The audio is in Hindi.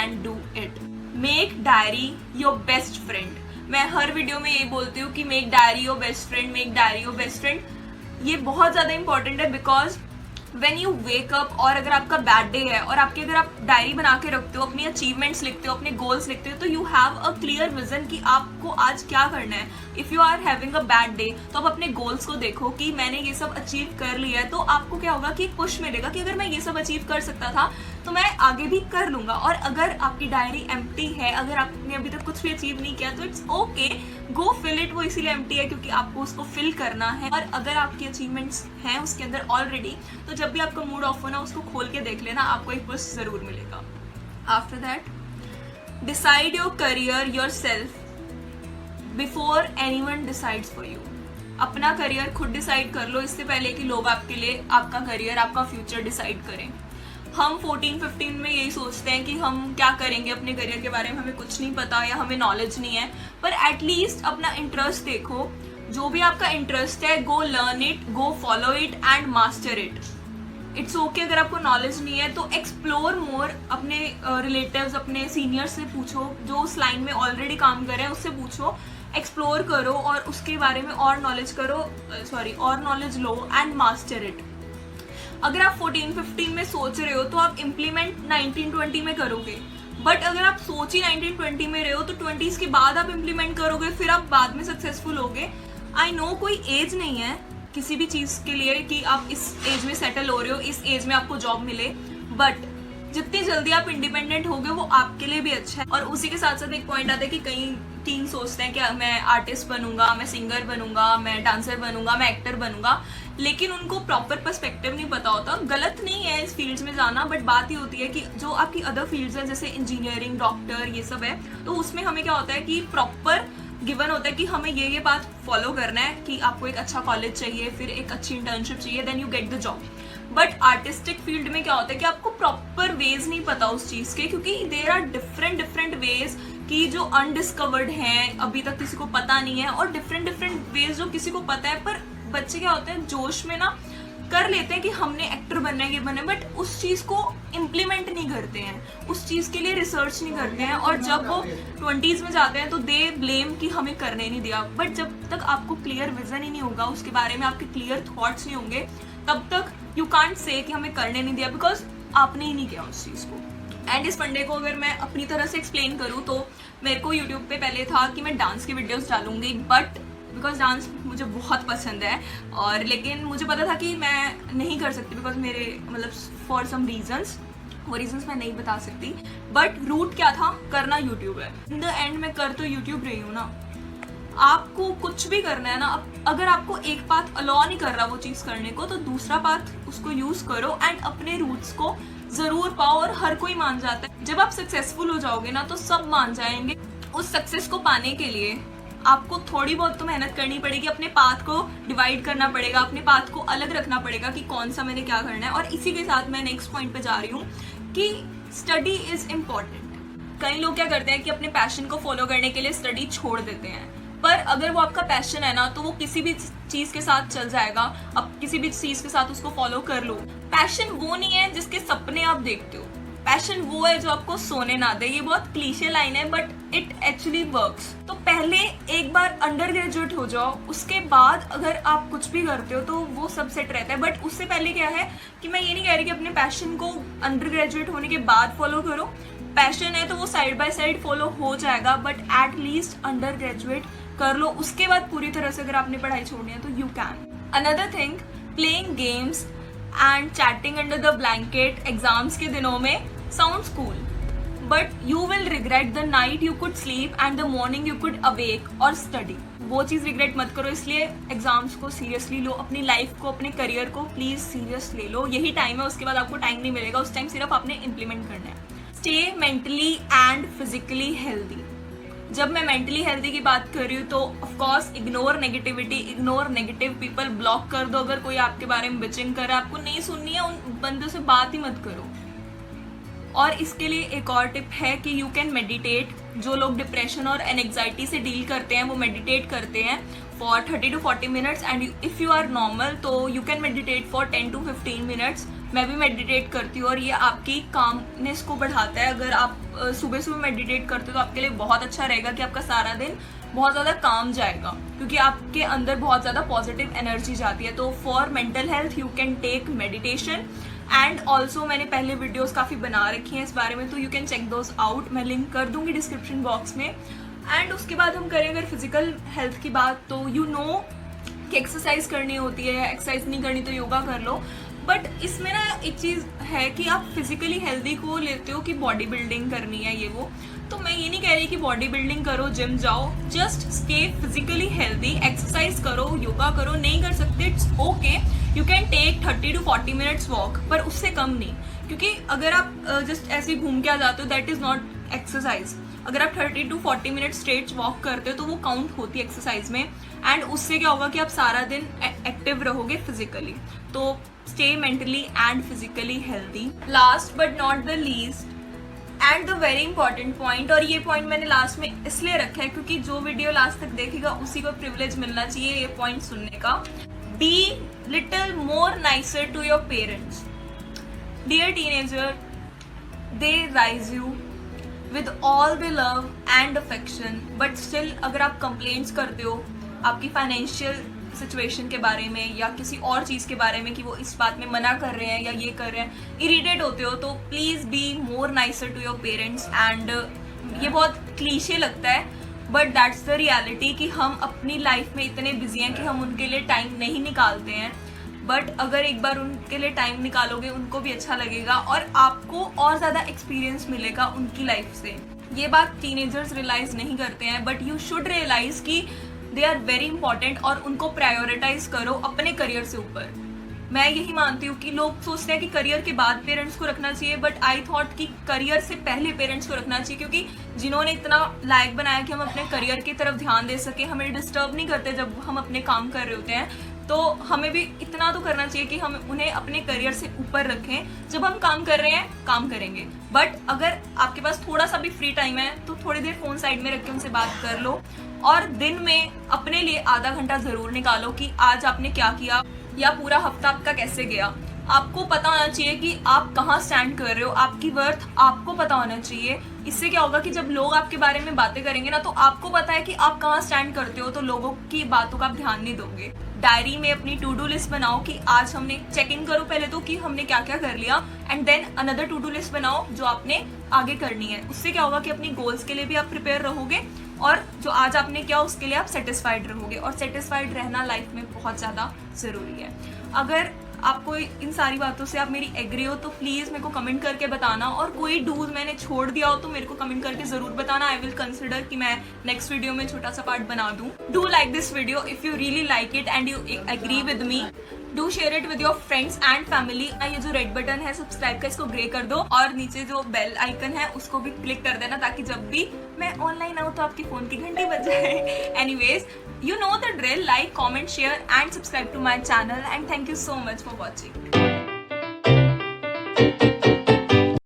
and do it. Make diary your best friend. मैं हर वीडियो में यही बोलती हूँ कि make diary your best friend, make diary your best friend. ये बहुत ज़्यादा इंपॉर्टेंट है because when you wake up और अगर आपका बैड डे है और आपके अगर आप डायरी बना के रखते हो, अपनी अचीवमेंट्स लिखते हो, अपने गोल्स लिखते हो, तो you have a clear vision कि आपको आज क्या करना है। If you are having a bad day तो आप अपने गोल्स को देखो कि मैंने ये सब अचीव कर लिया है, तो आपको क्या होगा कि एक पुश मिलेगा कि अगर मैं ये सब अचीव कर सकता था तो मैं आगे भी कर लूंगा। और अगर आपकी डायरी एम्प्टी है, अगर आपने अभी तक कुछ भी अचीव नहीं किया तो it's okay, go fill it. वो इसीलिए एम्प्टी है क्योंकि आपको उसको फिल करना है। और अगर आपकी अचीवमेंट्स हैं उसके अंदर ऑलरेडी, तो जब भी आपका मूड ऑफ हो ना, उसको खोल के देख लेना, आपको एक पुश जरूर मिलेगा। After that, decide your career your self before anyone decides for you. अपना करियर खुद डिसाइड कर लो इससे पहले कि लोग आपके लिए आपका करियर, आपका फ्यूचर डिसाइड करें। हम 14-15 में यही सोचते हैं कि हम क्या करेंगे अपने करियर के बारे में, हमें कुछ नहीं पता या हमें नॉलेज नहीं है। पर एटलीस्ट अपना इंटरेस्ट देखो, जो भी आपका इंटरेस्ट है go learn it, go follow it and master it. It's okay अगर आपको नॉलेज नहीं है तो एक्सप्लोर मोर। अपने रिलेटिव्स, अपने सीनियर्स से पूछो, जो उस लाइन में ऑलरेडी काम कर रहे हैं उससे पूछो, एक्सप्लोर करो और उसके बारे में और नॉलेज करो, और knowledge low and master it. अगर आप 14-15 में सोच रहे हो तो आप इम्प्लीमेंट 19-20 में करोगे, बट अगर आप सोच ही 19-20 में रहे हो तो 20s के बाद आप इम्प्लीमेंट करोगे, फिर आप बाद में सक्सेसफुल होगे। आई नो कोई एज नहीं है किसी भी चीज़ के लिए कि आप इस एज में सेटल हो रहे हो, इस एज में आपको जॉब मिले, बट जितनी जल्दी आप इंडिपेंडेंट होगे वो आपके लिए भी अच्छा है। और उसी के साथ साथ एक पॉइंट आता है कि कई टीन सोचते हैं कि मैं आर्टिस्ट बनूंगा, मैं सिंगर बनूंगा, मैं डांसर बनूंगा, मैं एक्टर बनूंगा, लेकिन उनको प्रॉपर पर्सपेक्टिव नहीं पता होता। गलत नहीं है इस फील्ड्स में जाना, बट बात ये होती है कि जो आपकी अदर फील्ड्स हैं जैसे इंजीनियरिंग, डॉक्टर, ये सब है, तो उसमें हमें क्या होता है कि प्रॉपर गिवन होता है कि हमें ये पाथ फॉलो करना है कि आपको एक अच्छा कॉलेज चाहिए, फिर एक अच्छी इंटर्नशिप चाहिए, then you get the job. But artistic field में क्या होता है कि आपको प्रॉपर वेज नहीं पता उस चीज के, क्योंकि देर आर डिफरेंट वेज कि जो अनडिस्कवर्ड हैं, अभी तक किसी को पता नहीं है, और डिफरेंट वेज जो किसी को पता है। पर बच्चे क्या होते हैं, जोश में ना कर लेते हैं कि हमने एक्टर बनना है, ये बनना है, बट उस चीज को इम्प्लीमेंट नहीं करते हैं, उस चीज के लिए रिसर्च नहीं करते हैं। और जब वो 20s में जाते हैं तो दे ब्लेम कि हमें करने नहीं दिया। बट जब तक आपको क्लियर विजन ही नहीं होगा, उसके बारे में आपके क्लियर थॉट्स नहीं होंगे, तब तक यू कांट से कि हमें करने नहीं दिया, बिकॉज आपने ही नहीं किया उस चीज को। एंड इस फंडे को अगर मैं अपनी तरह से एक्सप्लेन करूँ तो मेरे को यूट्यूब पे पहले था कि मैं डांस की वीडियोस डालूंगी, बट बिकॉज डांस मुझे बहुत पसंद है, और लेकिन मुझे पता था कि मैं नहीं कर सकती बिकॉज मेरे मतलब फॉर सम रीजंस, वो रीजंस मैं नहीं बता सकती। बट रूट क्या था, करना यूट्यूब है। इन द एंड मैं कर तो यूट्यूब रही हूँ ना। आपको कुछ भी करना है ना, अगर आपको एक पाथ अलाउ नहीं कर रहा वो चीज़ करने को, तो दूसरा पाथ उसको यूज करो एंड अपने रूट्स को जरूर पाओ। और हर कोई मान जाता है, जब आप सक्सेसफुल हो जाओगे ना तो सब मान जाएंगे। उस सक्सेस को पाने के लिए आपको थोड़ी बहुत तो मेहनत करनी पड़ेगी, अपने पाथ को डिवाइड करना पड़ेगा, अपने पाथ को अलग रखना पड़ेगा कि कौन सा मैंने क्या करना है। और इसी के साथ मैं नेक्स्ट पॉइंट पे जा रही हूँ कि स्टडी इज इम्पॉर्टेंट। कई लोग क्या करते हैं कि अपने पैशन को फॉलो करने के लिए स्टडी छोड़ देते हैं, पर अगर वो आपका पैशन है ना तो वो किसी भी चीज के साथ चल जाएगा। अब किसी भी चीज के साथ उसको फॉलो कर लो। पैशन वो नहीं है जिसके सपने आप देखते हो, पैशन वो है जो आपको सोने ना दे। ये बहुत क्लीशे लाइन है, बट इट एक्चुअली वर्क्स। तो पहले एक बार अंडर ग्रेजुएट हो जाओ, उसके बाद अगर आप कुछ भी करते हो तो वो सब सेट रहता है। बट उससे पहले क्या है कि मैं ये नहीं कह रही कि अपने पैशन को अंडर ग्रेजुएट होने के बाद फॉलो करो। पैशन है तो वो साइड बाय साइड फॉलो हो जाएगा, but at least under graduate कर लो। उसके बाद पूरी तरह से अगर आपने पढ़ाई छोड़नी है तो you can. Another thing, playing games and chatting under the blanket exams के दिनों में sounds cool, but you will regret the night you could sleep and the morning you could awake or study. वो चीज़ रिग्रेट मत करो, इसलिए एग्जाम्स को सीरियसली लो, अपनी लाइफ को, अपने करियर को प्लीज सीरियस ले लो। यही टाइम है, उसके बाद आपको टाइम नहीं मिलेगा, उस टाइम सिर्फ आपने इम्प्लीमेंट करना है। Stay mentally and physically healthy. जब मैं मेंटली हेल्दी की बात कर रही हूँ तो of course ignore negativity, ignore negative people, block कर दो। अगर कोई आपके बारे में बिचिंग कर रहा है, आपको नहीं सुननी है, उन बंदों से बात ही मत करो। और इसके लिए एक और टिप है कि यू कैन मेडिटेट। जो लोग डिप्रेशन और एंजाइटी से डील करते हैं वो मेडिटेट करते हैं for 30 to 40 minutes, and if you are normal तो you can meditate for 10 to 15 minutes. मैं भी मेडिटेट करती हूँ और ये आपकी कामनेस को बढ़ाता है। अगर आप सुबह सुबह मेडिटेट करते हो तो आपके लिए बहुत अच्छा रहेगा कि आपका सारा दिन बहुत ज़्यादा काम जाएगा, क्योंकि आपके अंदर बहुत ज़्यादा पॉजिटिव एनर्जी जाती है। तो for mental health you can take meditation and also मैंने पहले वीडियोस काफ़ी बना रखी हैं इस बारे में, तो you can check those out, मैं लिंक कर दूंगी डिस्क्रिप्शन बॉक्स में। एंड उसके बाद हम करें अगर फिजिकल हेल्थ की बात, तो यू नो कि एक्सरसाइज करनी होती है, एक्सरसाइज नहीं करनी तो योगा कर लो। बट इसमें ना एक चीज़ है कि आप फिजिकली हेल्दी को लेते हो कि बॉडी बिल्डिंग करनी है ये वो, तो मैं ये नहीं कह रही कि बॉडी बिल्डिंग करो, जिम जाओ, just stay physically healthy, exercise करो, योगा करो। नहीं कर सकते it's okay, you can take 30 to 40 minutes walk, पर उससे कम नहीं, क्योंकि अगर आप जस्ट ऐसे घूम के आ जाते हो दैट इज़ नॉट एक्सरसाइज। अगर आप 30 to 40 मिनट स्ट्रेट वॉक करते हो तो वो काउंट होती है एक्सरसाइज में, एंड उससे क्या होगा कि आप सारा दिन एक्टिव रहोगे फिजिकली। तो stay mentally and physically healthy. Last but not the least and the very important point, और ये पॉइंट मैंने लास्ट में इसलिए रखा है क्योंकि जो वीडियो लास्ट तक देखेगा उसी को प्रिविलेज मिलना चाहिए ये पॉइंट सुनने का। Be little more nicer to your parents. Dear teenager, they raise you with all the love and affection, but still अगर आप कंप्लेंट्स करते हो आपकी फाइनेंशियल सिचुएशन के बारे में या किसी और चीज़ के बारे में कि वो इस बात में मना कर रहे हैं या ये कर रहे हैं, इरिटेट होते हो, तो please be more nicer to your parents. And ये बहुत क्लीशे लगता है बट दैट्स द रियलिटी कि हम अपनी लाइफ में इतने बिजी हैं कि हम उनके लिए टाइम नहीं निकालते हैं। बट अगर एक बार उनके लिए टाइम निकालोगे उनको भी अच्छा लगेगा और आपको और ज़्यादा एक्सपीरियंस मिलेगा उनकी लाइफ से। ये बात टीनेजर्स रियलाइज नहीं करते हैं, बट यू शुड रियलाइज कि दे आर वेरी इंपॉर्टेंट और उनको प्रायोरिटाइज करो अपने करियर से ऊपर। मैं यही मानती हूँ कि लोग सोचते हैं कि करियर के बाद पेरेंट्स को रखना चाहिए, बट आई थॉट कि करियर से पहले पेरेंट्स को रखना चाहिए, क्योंकि जिन्होंने इतना लायक बनाया कि हम अपने करियर की तरफ ध्यान दे सके, हमें डिस्टर्ब नहीं करते जब हम अपने काम कर रहे होते हैं, तो हमें भी इतना तो करना चाहिए कि हम उन्हें अपने करियर से ऊपर रखें। जब हम काम कर रहे हैं काम करेंगे, बट अगर आपके पास थोड़ा सा भी फ्री टाइम है तो थोड़ी देर फोन साइड में रख के उनसे बात कर लो, और दिन में अपने लिए आधा घंटा जरूर निकालो कि आज आपने क्या किया या पूरा हफ्ता आपका कैसे गया। आपको पता होना चाहिए कि आप कहाँ स्टैंड कर रहे हो, आपकी वर्थ आपको पता होना चाहिए। इससे क्या होगा कि जब लोग आपके बारे में बातें करेंगे ना, तो आपको पता है कि आप कहाँ स्टैंड करते हो, तो लोगों की बातों का आप ध्यान नहीं दोगे। डायरी में अपनी टू डू लिस्ट बनाओ कि आज हमने चेक इन करो पहले तो कि हमने क्या क्या कर लिया, and then another to do list बनाओ जो आपने आगे करनी है। उससे क्या होगा कि अपनी गोल्स के लिए भी आप प्रिपेयर रहोगे और जो आज आपने किया उसके लिए आप सेटिस्फाइड रहोगे, और सेटिस्फाइड रहना लाइफ में बहुत ज़्यादा ज़रूरी है। अगर आपको इन सारी बातों से आप मेरी एग्री हो तो प्लीज़ मेरे को कमेंट करके बताना, और कोई डूज मैंने छोड़ दिया हो तो मेरे को कमेंट करके ज़रूर बताना। आई विल कंसिडर कि मैं नेक्स्ट वीडियो में छोटा सा पार्ट बना दूँ। Do like this video if you really like it and you agree with me. Do share it with your friends and family. ये जो रेड बटन है सब्सक्राइब का, इसको ग्रे कर दो, और नीचे जो बेल आइकन है उसको भी क्लिक कर देना, ताकि जब भी मैं ऑनलाइन आऊँ तो आपके फ़ोन की घंटी बज जाए। Anyways, you know the drill. Like, comment, share and subscribe to my channel, and thank you so much for watching.